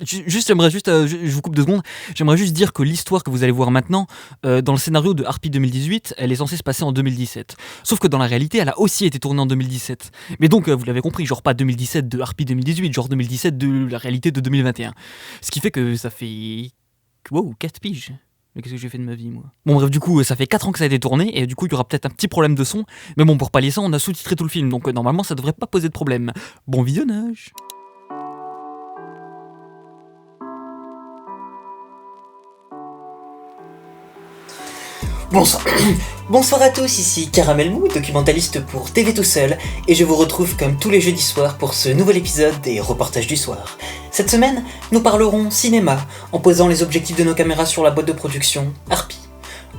Je vous coupe 2 secondes. J'aimerais juste dire que l'histoire que vous allez voir maintenant, dans le scénario de Harpy 2018, elle est censée se passer en 2017. Sauf que dans la réalité, elle a aussi été tournée en 2017. Mais donc, vous l'avez compris, genre pas 2017 de Harpy 2018, genre 2017 de la réalité de 2021. Ce qui fait que ça fait... Wow, 4 piges. Mais qu'est-ce que j'ai fait de ma vie, moi? Bon, bref, du coup, ça fait 4 ans que ça a été tourné, et du coup, il y aura peut-être un petit problème de son. Mais bon, pour pallier ça, on a sous-titré tout le film, donc normalement, ça devrait pas poser de problème. Bon visionnage! Bonsoir. Bonsoir à tous, ici Caramel Mou, documentaliste pour TV Tout Seul, et je vous retrouve comme tous les jeudis soirs pour ce nouvel épisode des reportages du soir. Cette semaine, nous parlerons cinéma, en posant les objectifs de nos caméras sur la boîte de production Harpy.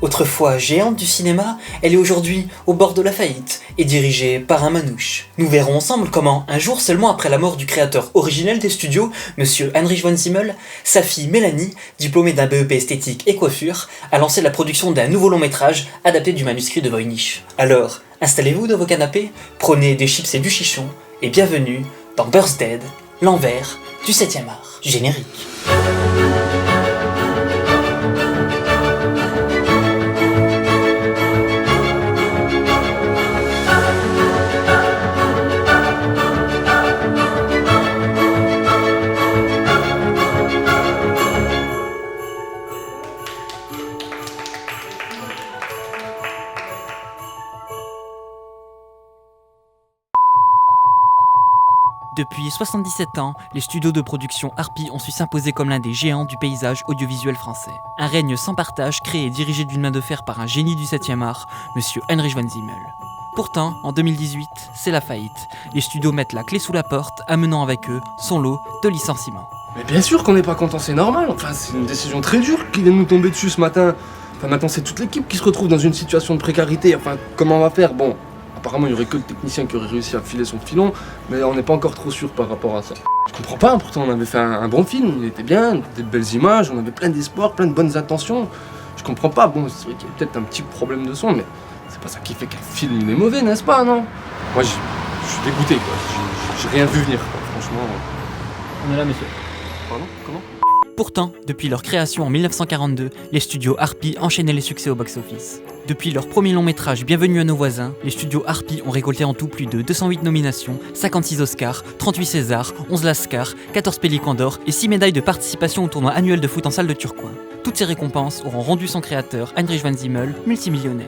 Autrefois géante du cinéma, elle est aujourd'hui au bord de la faillite et dirigée par un manouche. Nous verrons ensemble comment, un jour seulement après la mort du créateur originel des studios, Monsieur Heinrich von Zimmel, sa fille Mélanie, diplômée d'un BEP esthétique et coiffure, a lancé la production d'un nouveau long-métrage adapté du manuscrit de Voynich. Alors, installez-vous dans vos canapés, prenez des chips et du chichon, et bienvenue dans Birthday, l'envers du 7e art. Générique. Depuis 77 ans, les studios de production Harpy ont su s'imposer comme l'un des géants du paysage audiovisuel français. Un règne sans partage créé et dirigé d'une main de fer par un génie du 7e art, Monsieur Heinrich von Zimmel. Pourtant, en 2018, c'est la faillite. Les studios mettent la clé sous la porte, amenant avec eux son lot de licenciements. Mais bien sûr qu'on n'est pas content, c'est normal. Enfin, c'est une décision très dure qui vient de nous tomber dessus ce matin. Enfin, maintenant, c'est toute l'équipe qui se retrouve dans une situation de précarité. Enfin, comment on va faire? Bon, apparemment, il y aurait que le technicien qui aurait réussi à filer son filon, mais on n'est pas encore trop sûr par rapport à ça. Je comprends pas, pourtant on avait fait un bon film, il était bien, des belles images, on avait plein d'espoir, plein de bonnes intentions. Je comprends pas, bon, c'est vrai qu'il y a peut-être un petit problème de son, mais c'est pas ça qui fait qu'un film il est mauvais, n'est-ce pas, non? Moi, je suis dégoûté, quoi. J'ai rien vu venir, quoi. Franchement. On est là, monsieur. Pardon? Comment? Pourtant, depuis leur création en 1942, les studios Harpy enchaînaient les succès au box-office. Depuis leur premier long métrage Bienvenue à nos voisins, les studios Harpy ont récolté en tout plus de 208 nominations, 56 Oscars, 38 Césars, 11 Lascars, 14 Pélicans d'or et 6 médailles de participation au tournoi annuel de foot en salle de Turcoing. Toutes ces récompenses auront rendu son créateur, Heinrich von Zimmel, multimillionnaire.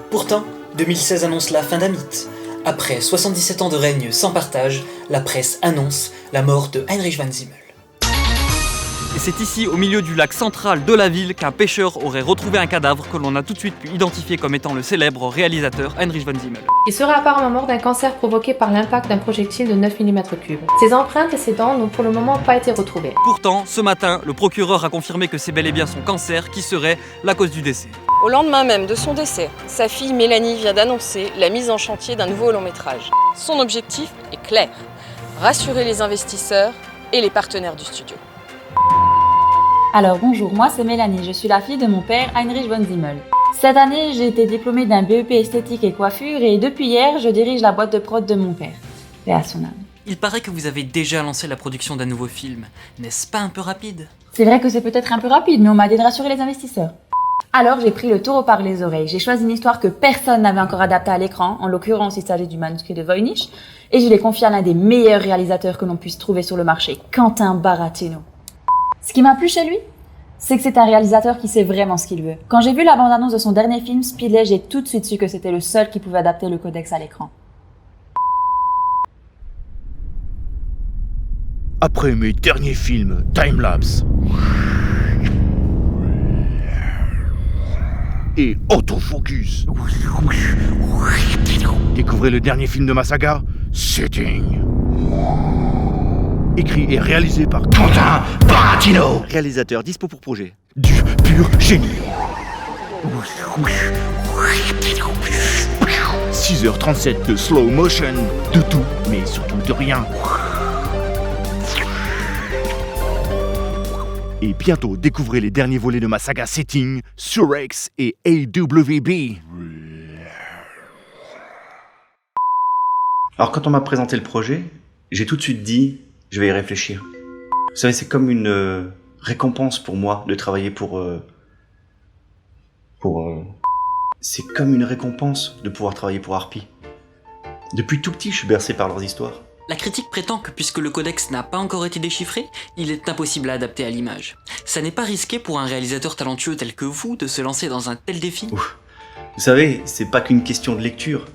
Pourtant, 2016 annonce la fin d'un mythe. Après 77 ans de règne sans partage, la presse annonce la mort de Heinrich von Zimmel. Et c'est ici, au milieu du lac central de la ville, qu'un pêcheur aurait retrouvé un cadavre que l'on a tout de suite pu identifier comme étant le célèbre réalisateur Heinrich von Zimmel. Il serait apparemment mort d'un cancer provoqué par l'impact d'un projectile de 9 mm3. Ses empreintes et ses dents n'ont pour le moment pas été retrouvées. Pourtant, ce matin, le procureur a confirmé que c'est bel et bien son cancer qui serait la cause du décès. Au lendemain même de son décès, sa fille Mélanie vient d'annoncer la mise en chantier d'un nouveau long-métrage. Son objectif est clair, rassurer les investisseurs et les partenaires du studio. Alors bonjour, moi c'est Mélanie, je suis la fille de mon père Heinrich von Zimmel. Cette année, j'ai été diplômée d'un BEP esthétique et coiffure et depuis hier, je dirige la boîte de prod de mon père. Paix à son âme. Il paraît que vous avez déjà lancé la production d'un nouveau film. N'est-ce pas un peu rapide? C'est vrai que c'est peut-être un peu rapide, mais on m'a dit de rassurer les investisseurs. Alors j'ai pris le taureau par les oreilles. J'ai choisi une histoire que personne n'avait encore adaptée à l'écran, en l'occurrence il s'agit du manuscrit de Voynich, et je l'ai confié à l'un des meilleurs réalisateurs que l'on puisse trouver sur le marché, Quentin Baratino. Ce qui m'a plu chez lui, c'est que c'est un réalisateur qui sait vraiment ce qu'il veut. Quand j'ai vu la bande-annonce de son dernier film, Speedless, j'ai tout de suite su que c'était le seul qui pouvait adapter le codex à l'écran. Après mes derniers films, Timelapse et Autofocus, découvrez le dernier film de ma saga, Setting. Écrit et réalisé par Quentin Baratino. Réalisateur dispo pour projet. Du pur génie. 6h37 de slow motion, de tout, mais surtout de rien. Et bientôt, découvrez les derniers volets de ma saga Setting, Surex et AWB. Alors quand on m'a présenté le projet, j'ai tout de suite dit, je vais y réfléchir. Vous savez, c'est comme une récompense pour moi de travailler C'est comme une récompense de pouvoir travailler pour Harpy. Depuis tout petit, je suis bercé par leurs histoires. La critique prétend que puisque le codex n'a pas encore été déchiffré, il est impossible à adapter à l'image. Ça n'est pas risqué pour un réalisateur talentueux tel que vous de se lancer dans un tel défi? Ouf. Vous savez, c'est pas qu'une question de lecture,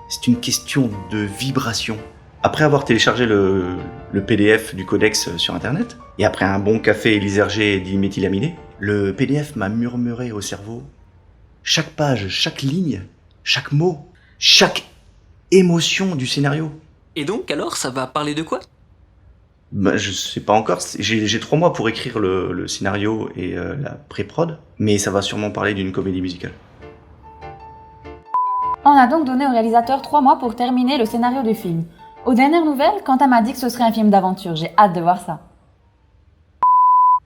c'est une question de vibration. Après avoir téléchargé le PDF du codex sur internet, et après un bon café Élysergé diméthylaminé, le PDF m'a murmuré au cerveau chaque page, chaque ligne, chaque mot, chaque émotion du scénario. Et donc, alors, ça va parler de quoi? Bah, je sais pas encore, j'ai 3 mois pour écrire le scénario et la pré-prod, mais ça va sûrement parler d'une comédie musicale. On a donc donné au réalisateur 3 mois pour terminer le scénario du film. Aux dernières nouvelles, Quentin m'a dit que ce serait un film d'aventure. J'ai hâte de voir ça.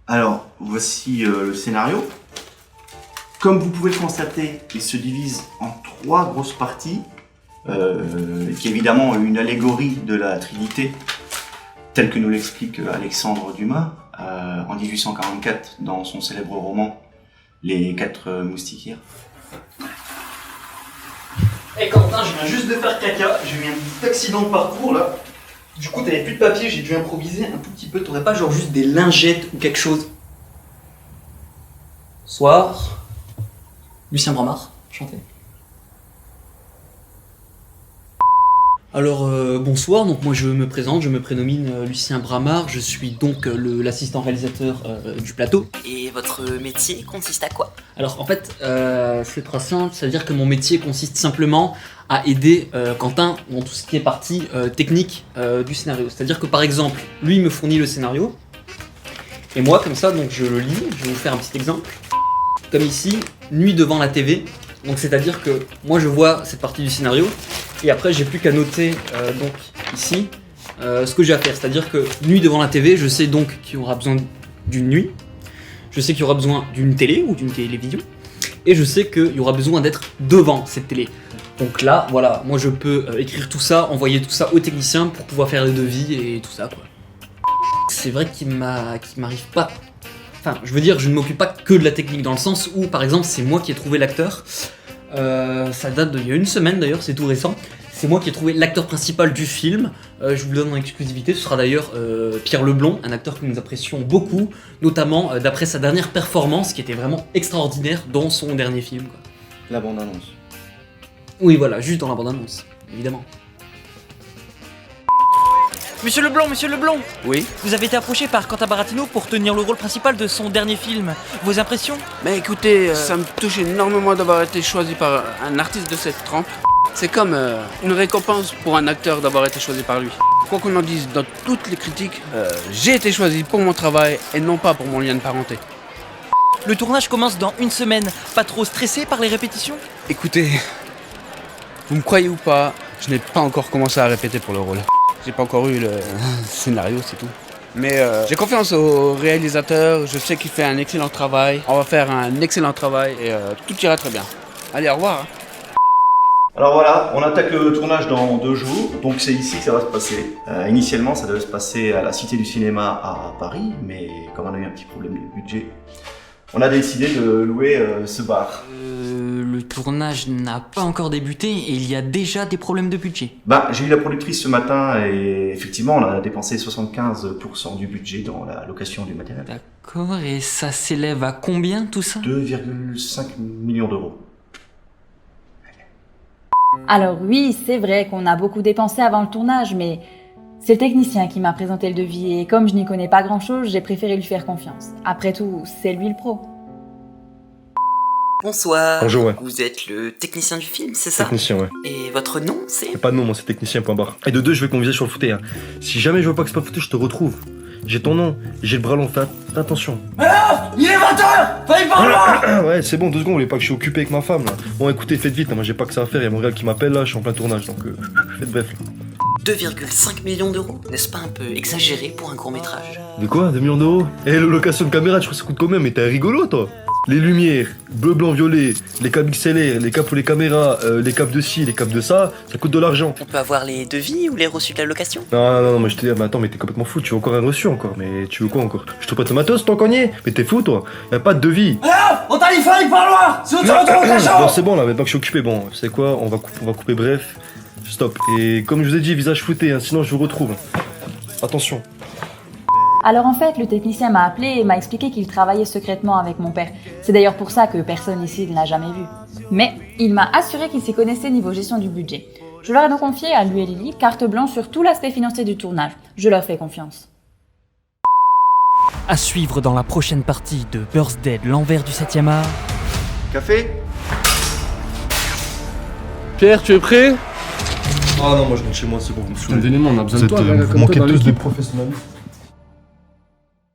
Alors, voici le scénario. Comme vous pouvez le constater, il se divise en 3 grosses parties, qui est évidemment une allégorie de la Trinité, telle que nous l'explique Alexandre Dumas en 1844 dans son célèbre roman Les 4 moustiquaires. Hey Quentin, je viens juste de faire caca, j'ai eu un petit accident de parcours là. Du coup, t'avais plus de papier, j'ai dû improviser un tout petit peu. T'aurais pas genre juste des lingettes ou quelque chose? Soir. Lucien Bramard, chanté. Alors bonsoir, donc moi je me présente, je me prénomine Lucien Bramard, je suis donc l'assistant réalisateur du plateau. Et votre métier consiste à quoi? Alors en fait, c'est très simple, c'est-à-dire que mon métier consiste simplement à aider Quentin dans tout ce qui est partie technique du scénario. C'est-à-dire que par exemple, lui il me fournit le scénario, et moi comme ça, donc je le lis, je vais vous faire un petit exemple. Comme ici, nuit devant la TV, donc c'est-à-dire que moi je vois cette partie du scénario, et après j'ai plus qu'à noter donc ici ce que j'ai à faire, c'est-à-dire que nuit devant la TV, je sais donc qu'il y aura besoin d'une nuit, je sais qu'il y aura besoin d'une télé ou d'une télévision, et je sais qu'il y aura besoin d'être devant cette télé. Donc là, voilà, moi je peux écrire tout ça, envoyer tout ça au technicien pour pouvoir faire les devis et tout ça quoi. C'est vrai qu'il m'arrive pas... Enfin, je veux dire, je ne m'occupe pas que de la technique dans le sens où, par exemple, c'est moi qui ai trouvé l'acteur. Ça date d'il y a une semaine d'ailleurs, c'est tout récent. C'est moi qui ai trouvé l'acteur principal du film. Je vous le donne en exclusivité, ce sera d'ailleurs Pierre Leblond, un acteur que nous apprécions beaucoup, notamment d'après sa dernière performance qui était vraiment extraordinaire dans son dernier film, quoi. La bande-annonce. Oui, voilà, juste dans la bande-annonce, évidemment. Monsieur Leblond, Oui. vous avez été approché par Quentin Baratino pour tenir le rôle principal de son dernier film. Vos impressions? Mais écoutez, ça me touche énormément d'avoir été choisi par un artiste de cette trempe. C'est comme une récompense pour un acteur d'avoir été choisi par lui. Quoi qu'on en dise, dans toutes les critiques, j'ai été choisi pour mon travail et non pas pour mon lien de parenté. Le tournage commence dans une semaine. Pas trop stressé par les répétitions? Écoutez, vous me croyez ou pas, je n'ai pas encore commencé à répéter pour le rôle. J'ai pas encore eu le scénario, c'est tout. Mais j'ai confiance au réalisateur, je sais qu'il fait un excellent travail. On va faire un excellent travail et tout ira très bien. Allez, au revoir. Alors voilà, on attaque le tournage dans 2 jours, donc c'est ici que ça va se passer. Initialement, ça devait se passer à la Cité du Cinéma à Paris, mais comme on a eu un petit problème de budget, on a décidé de louer ce bar. Le tournage n'a pas encore débuté et il y a déjà des problèmes de budget. Bah, j'ai eu la productrice ce matin et effectivement, on a dépensé 75% du budget dans la location du matériel. D'accord, et ça s'élève à combien tout ça? 2,5 millions d'euros. Alors oui, c'est vrai qu'on a beaucoup dépensé avant le tournage, mais c'est le technicien qui m'a présenté le devis et comme je n'y connais pas grand-chose, j'ai préféré lui faire confiance. Après tout, c'est lui le pro. Bonsoir. Bonjour, ouais. Vous êtes le technicien du film, c'est ça? Technicien, ouais. Et votre nom, c'est? Y'a pas de nom, moi c'est technicien.bar. Et de 2, je vais conviser sur le footé. Hein. Si jamais je vois pas que c'est pas footé, je te retrouve. J'ai ton nom, j'ai le bras long, fais attention. Alors, il est 20h! Fallait par là! Ouais, c'est bon, 2 secondes, vous voulez pas que je suis occupé avec ma femme là. Bon, écoutez, faites vite, hein, moi j'ai pas que ça à faire, y'a mon gars qui m'appelle là, je suis en plein tournage, donc faites bref là. 2,5 millions d'euros, n'est-ce pas un peu exagéré pour un court-métrage? De quoi? 2 millions d'euros? Eh, la location de caméra, je crois que ça coûte combien? Mais t'es un rigolo toi? les lumières, bleu, blanc, violet, les câbles XLR, les câbles pour les caméras, les câbles de ci, les câbles de ça coûte de l'argent. On peut avoir les devis ou les reçus de la location? Non, mais je te dis, mais attends, mais t'es complètement fou, tu veux encore un reçu encore, mais tu veux quoi encore? Je te prête le matos, ton cogné? Mais t'es fou, toi, y'a pas de devis. On t'a dit fallait pas loin. C'est Bon, c'est bon là, maintenant que je suis occupé, bon, c'est quoi, on va couper bref, stop. Et comme je vous ai dit, visage flouté, hein, sinon je vous retrouve. Attention. Alors en fait, le technicien m'a appelé et m'a expliqué qu'il travaillait secrètement avec mon père. C'est d'ailleurs pour ça que personne ici ne l'a jamais vu. Mais il m'a assuré qu'il s'y connaissait niveau gestion du budget. Je leur ai donc confié à lui et Lily carte blanche sur tout l'aspect financier du tournage. Je leur fais confiance. À suivre dans la prochaine partie de Birthday, l'envers du 7e art. Café? Pierre, tu es prêt? Ah non, moi je rentre chez moi, c'est bon. Putain d'élément, on a besoin de toi, vous comme manquez toi dans tous de l'équipe. professionnalisme.